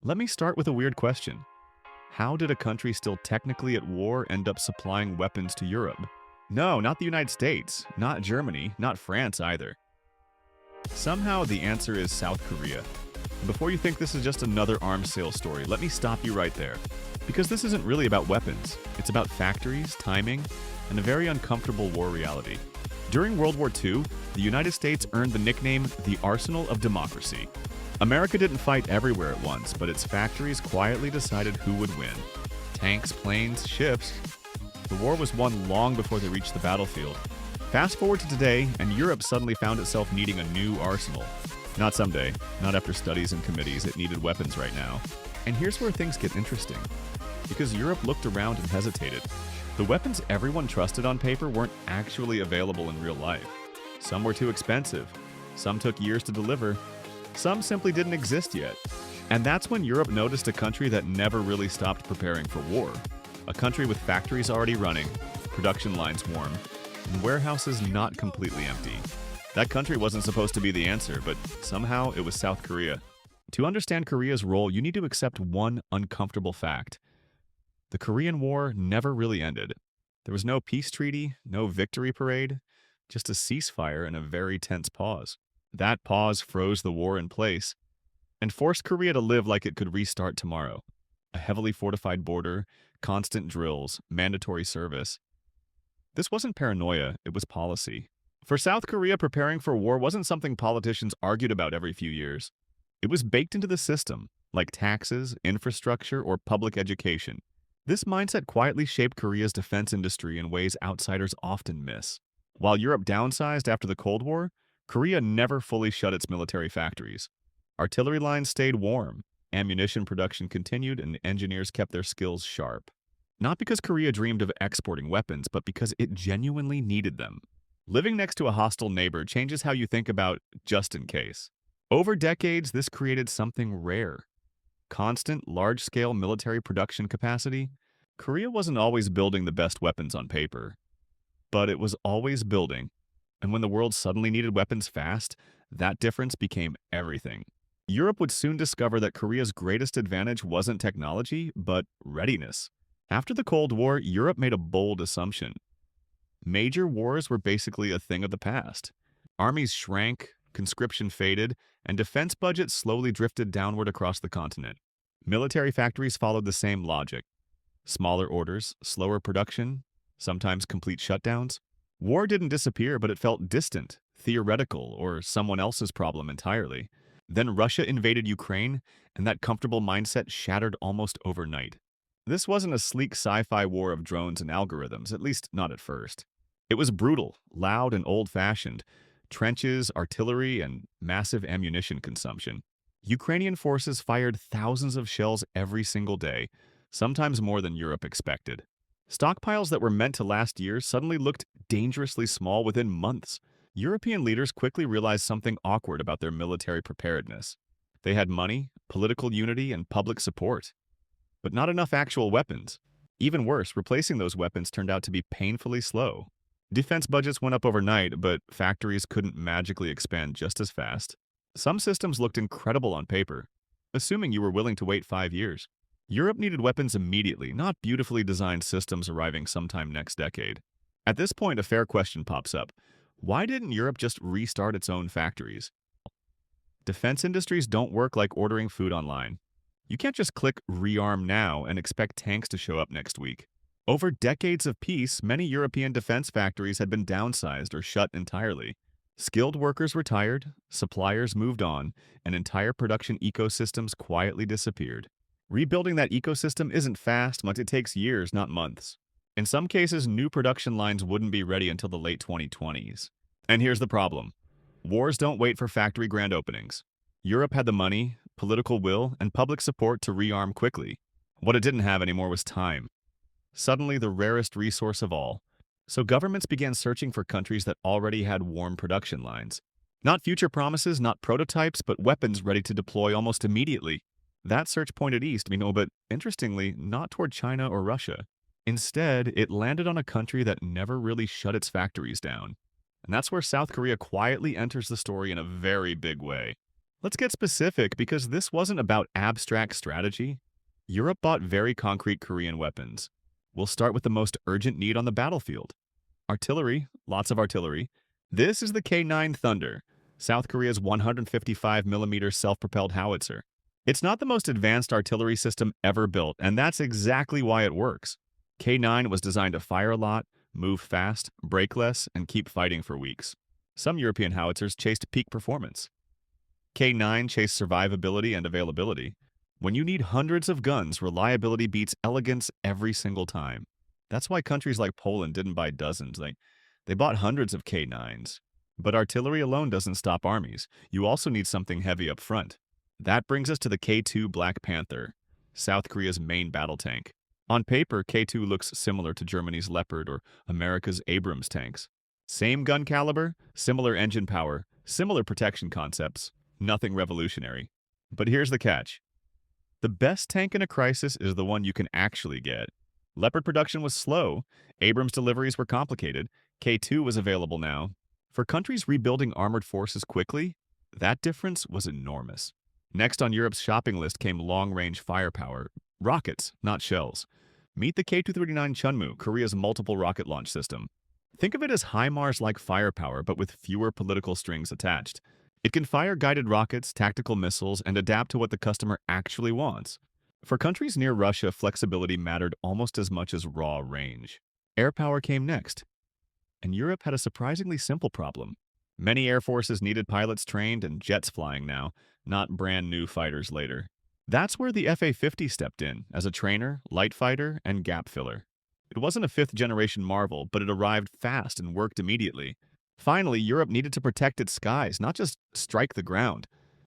Let me start with a weird question. How did a country still technically at war end up supplying weapons to Europe? No, not the United States, not Germany, not France either. Somehow the answer is South Korea. Before you think this is just another arms sales story, let me stop you right there. Because this isn't really about weapons. It's about factories, timing, and a very uncomfortable war reality. During World War II, the United States earned the nickname the Arsenal of Democracy. America didn't fight everywhere at once, but its factories quietly decided who would win. Tanks, planes, ships. The war was won long before they reached the battlefield. Fast forward to today, and Europe suddenly found itself needing a new arsenal. Not someday, not after studies and committees, it needed weapons right now. And here's where things get interesting. Because Europe looked around and hesitated. The weapons everyone trusted on paper weren't actually available in real life. Some were too expensive. Some took years to deliver. Some simply didn't exist yet. And that's when Europe noticed a country that never really stopped preparing for war. A country with factories already running, production lines warm, and warehouses not completely empty. That country wasn't supposed to be the answer, but somehow it was South Korea. To understand Korea's role, you need to accept one uncomfortable fact. The Korean War never really ended. There was no peace treaty, no victory parade, just a ceasefire and a very tense pause. That pause froze the war in place and forced Korea to live like it could restart tomorrow. A heavily fortified border, constant drills, mandatory service. This wasn't paranoia, it was policy. For South Korea, preparing for war wasn't something politicians argued about every few years. It was baked into the system, like taxes, infrastructure, or public education. This mindset quietly shaped Korea's defense industry in ways outsiders often miss. While Europe downsized after the Cold War, Korea never fully shut its military factories. Artillery lines stayed warm, ammunition production continued, and engineers kept their skills sharp. Not because Korea dreamed of exporting weapons, but because it genuinely needed them. Living next to a hostile neighbor changes how you think about just in case. Over decades, this created something rare. Constant, large-scale military production capacity. Korea wasn't always building the best weapons on paper, but it was always building. And when the world suddenly needed weapons fast, that difference became everything. Europe would soon discover that Korea's greatest advantage wasn't technology, but readiness. After the Cold War, Europe made a bold assumption. Major wars were basically a thing of the past. Armies shrank, conscription faded, and defense budgets slowly drifted downward across the continent. Military factories followed the same logic. Smaller orders, slower production, sometimes complete shutdowns. War didn't disappear, but it felt distant, theoretical, or someone else's problem entirely. Then Russia invaded Ukraine, and that comfortable mindset shattered almost overnight. This wasn't a sleek sci-fi war of drones and algorithms, at least not at first. It was brutal, loud, and old-fashioned. Trenches, artillery, and massive ammunition consumption. Ukrainian forces fired thousands of shells every single day, sometimes more than Europe expected. Stockpiles that were meant to last years suddenly looked dangerously small within months. European leaders quickly realized something awkward about their military preparedness. They had money, political unity, and public support, but not enough actual weapons. Even worse, replacing those weapons turned out to be painfully slow. Defense budgets went up overnight, but factories couldn't magically expand just as fast. Some systems looked incredible on paper, assuming you were willing to wait 5 years. Europe needed weapons immediately, not beautifully designed systems arriving sometime next decade. At this point, a fair question pops up. Why didn't Europe just restart its own factories? Defense industries don't work like ordering food online. You can't just click rearm now and expect tanks to show up next week. Over decades of peace, many European defense factories had been downsized or shut entirely. Skilled workers retired, suppliers moved on, and entire production ecosystems quietly disappeared. Rebuilding that ecosystem isn't fast, but it takes years, not months. In some cases, new production lines wouldn't be ready until the late 2020s. And here's the problem. Wars don't wait for factory grand openings. Europe had the money, political will, and public support to rearm quickly. What it didn't have anymore was time. Suddenly the rarest resource of all. So governments began searching for countries that already had warm production lines. Not future promises, not prototypes, but weapons ready to deploy almost immediately. That search pointed east, but interestingly, not toward China or Russia. Instead, it landed on a country that never really shut its factories down. And that's where South Korea quietly enters the story in a very big way. Let's get specific because this wasn't about abstract strategy. Europe bought very concrete Korean weapons. We'll start with the most urgent need on the battlefield. Artillery, lots of artillery. This is the K9 Thunder, South Korea's 155mm self-propelled howitzer. It's not the most advanced artillery system ever built, and that's exactly why it works. K9 was designed to fire a lot, move fast, break less, and keep fighting for weeks. Some European howitzers chased peak performance. K9 chased survivability and availability. When you need hundreds of guns, reliability beats elegance every single time. That's why countries like Poland didn't buy dozens. They bought hundreds of K9s. But artillery alone doesn't stop armies. You also need something heavy up front. That brings us to the K2 Black Panther, South Korea's main battle tank. On paper, K2 looks similar to Germany's Leopard or America's Abrams tanks. Same gun caliber, similar engine power, similar protection concepts, nothing revolutionary. But here's the catch. The best tank in a crisis is the one you can actually get. Leopard production was slow, Abrams deliveries were complicated, K2 was available now. For countries rebuilding armored forces quickly, that difference was enormous. Next on Europe's shopping list came long-range firepower, rockets, not shells. Meet the K239 Chunmoo, Korea's multiple rocket launch system. Think of it as HIMARS-like firepower, but with fewer political strings attached. It can fire guided rockets, tactical missiles, and adapt to what the customer actually wants. For countries near Russia, flexibility mattered almost as much as raw range. Air power came next. And Europe had a surprisingly simple problem. Many air forces needed pilots trained and jets flying now, not brand new fighters later. That's where the FA-50 stepped in, as a trainer, light fighter, and gap filler. It wasn't a fifth-generation marvel, but it arrived fast and worked immediately. Finally, Europe needed to protect its skies, not just strike the ground.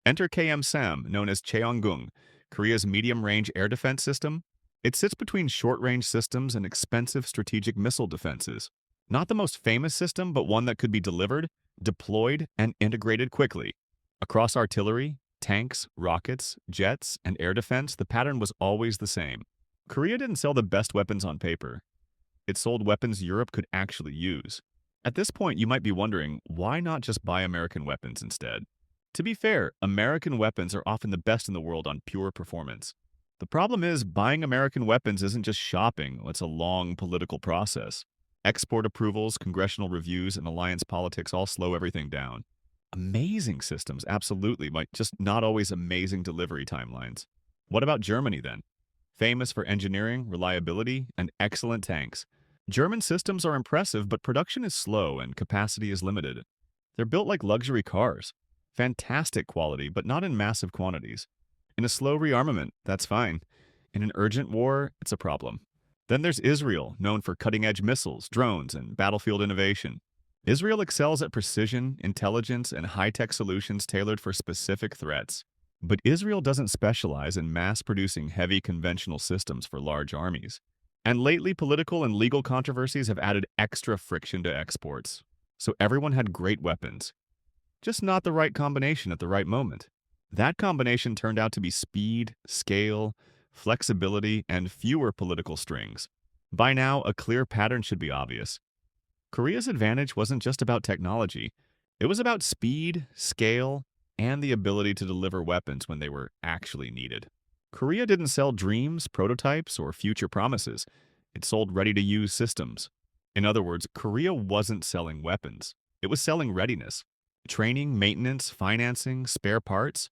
Enter KM-SAM, known as Cheongung, Korea's medium-range air defense system. It sits between short-range systems and expensive strategic missile defenses. Not the most famous system, but one that could be delivered, deployed, and integrated quickly. Across artillery, tanks, rockets, jets, and air defense, the pattern was always the same. Korea didn't sell the best weapons on paper. It sold weapons Europe could actually use. At this point, you might be wondering, why not just buy American weapons instead? To be fair, American weapons are often the best in the world on pure performance. The problem is, buying American weapons isn't just shopping, it's a long political process. Export approvals, congressional reviews, and alliance politics all slow everything down. Amazing systems, absolutely, but just not always amazing delivery timelines. What about Germany then? Famous for engineering, reliability, and excellent tanks. German systems are impressive, but production is slow and capacity is limited. They're built like luxury cars. Fantastic quality, but not in massive quantities. In a slow rearmament, that's fine. In an urgent war, it's a problem. Then there's Israel, known for cutting-edge missiles, drones, and battlefield innovation. Israel excels at precision, intelligence, and high-tech solutions tailored for specific threats. But Israel doesn't specialize in mass-producing heavy conventional systems for large armies. And lately, political and legal controversies have added extra friction to exports. So everyone had great weapons. Just not the right combination at the right moment. That combination turned out to be speed, scale, flexibility, and fewer political strings. By now, a clear pattern should be obvious. Korea's advantage wasn't just about technology. It was about speed, scale, and the ability to deliver weapons when they were actually needed. Korea didn't sell dreams, prototypes, or future promises. It sold ready-to-use systems. In other words, Korea wasn't selling weapons. It was selling readiness. Training, maintenance, financing, spare parts,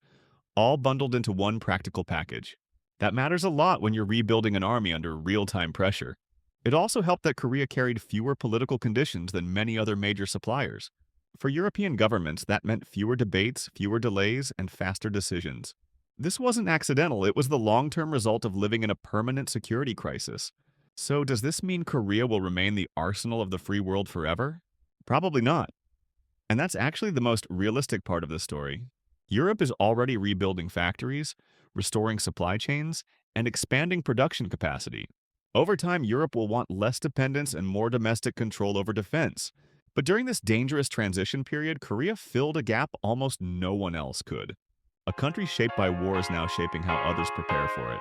all bundled into one practical package. That matters a lot when you're rebuilding an army under real-time pressure. It also helped that Korea carried fewer political conditions than many other major suppliers. For European governments, that meant fewer debates, fewer delays, and faster decisions. This wasn't accidental, it was the long-term result of living in a permanent security crisis. So does this mean Korea will remain the arsenal of the free world forever? Probably not. And that's actually the most realistic part of the story. Europe is already rebuilding factories, restoring supply chains, and expanding production capacity. Over time, Europe will want less dependence and more domestic control over defense. But during this dangerous transition period, Korea filled a gap almost no one else could. A country shaped by war is now shaping how others prepare for it.